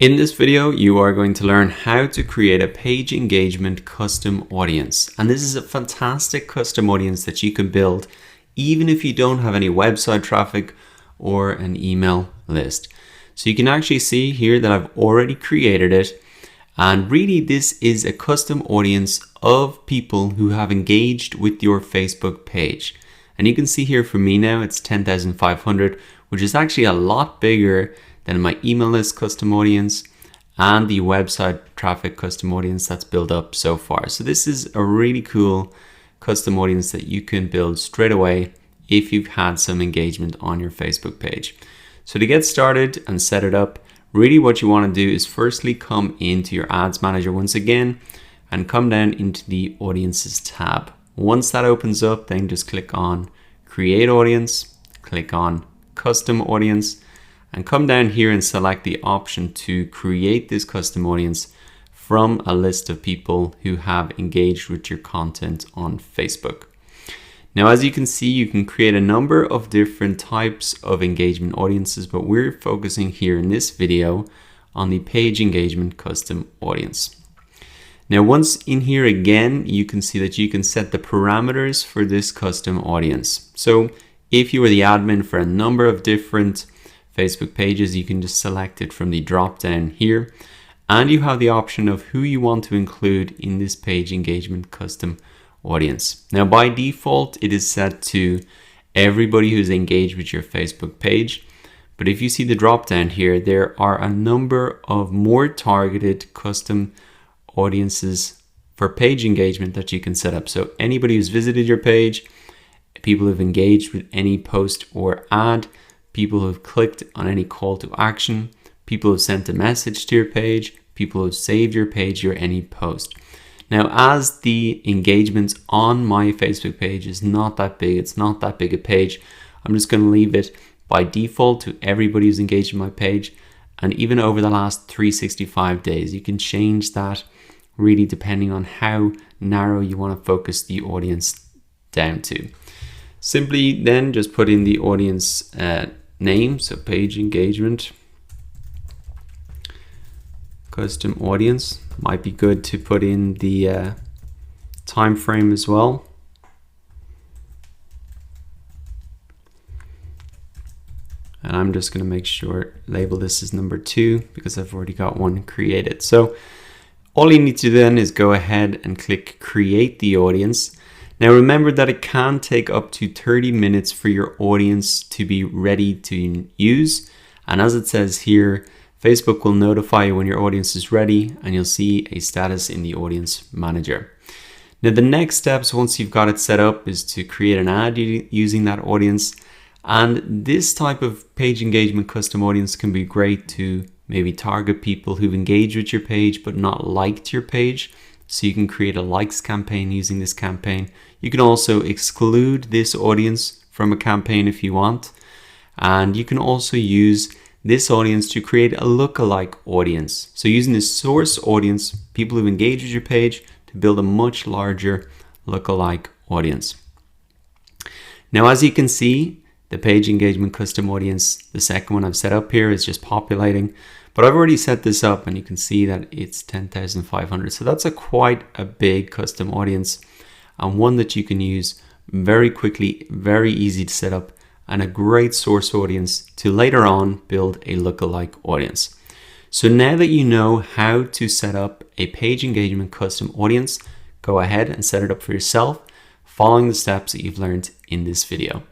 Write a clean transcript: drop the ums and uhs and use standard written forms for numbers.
In this video, you are going to learn how to create a page engagement custom audience. And this is a fantastic custom audience that you can build even if you don't have any website traffic or an email list. So you can actually see here that I've already created it. And really, this is a custom audience of people who have engaged with your Facebook page. And you can see here for me now, it's 10,500, which is actually a lot bigger than my email list custom audience and the website traffic custom audience that's built up so far. So this is a really cool custom audience that you can build straight away if you've had some engagement on your Facebook page. So to get started and set it up, really what you want to do is firstly come into your ads manager once again and come down into the audiences tab. Once that opens up, then just click on create audience, click on custom audience, and come down here and select the option to create this custom audience from a list of people who have engaged with your content on Facebook. Now, as you can see, you can create a number of different types of engagement audiences, but we're focusing here in this video on the page engagement custom audience. Now, once in here again, you can see that you can set the parameters for this custom audience. So if you were the admin for a number of different Facebook pages, you can just select it from the drop down here, and you have the option of who you want to include in this page engagement custom audience. Now, by default, it is set to everybody who's engaged with your Facebook page. But if you see the drop down here, there are a number of more targeted custom audiences for page engagement that you can set up. So anybody who's visited your page, people who've engaged with any post or ad, people who've clicked on any call to action, people who've sent a message to your page, people who've saved your page or any post. Now, as the engagements on my Facebook page is not that big, it's not that big a page, I'm just going to leave it by default to everybody who's engaged in my page. And even over the last 365 days, you can change that really depending on how narrow you want to focus the audience down to. Simply then just put in the audience name, so page engagement custom audience. Might be good to put in the time frame as well. And I'm just going to make sure label this as number 2 because I've already got one created. So all you need to do then is go ahead and click create the audience. Now remember that it can take up to 30 minutes for your audience to be ready to use. And as it says here, Facebook will notify you when your audience is ready and you'll see a status in the audience manager. Now the next steps once you've got it set up is to create an ad using that audience. And this type of page engagement custom audience can be great to maybe target people who've engaged with your page but not liked your page. So you can create a likes campaign using this campaign. You can also exclude this audience from a campaign if you want. And you can also use this audience to create a lookalike audience. So using this source audience, people who've engaged with your page, to build a much larger lookalike audience. Now, as you can see, the page engagement custom audience, the second one I've set up here, is just populating. But I've already set this up and you can see that it's 10,500. So that's quite a big custom audience and one that you can use very quickly, very easy to set up, and a great source audience to later on build a lookalike audience. So now that you know how to set up a page engagement custom audience, go ahead and set it up for yourself, following the steps that you've learned in this video.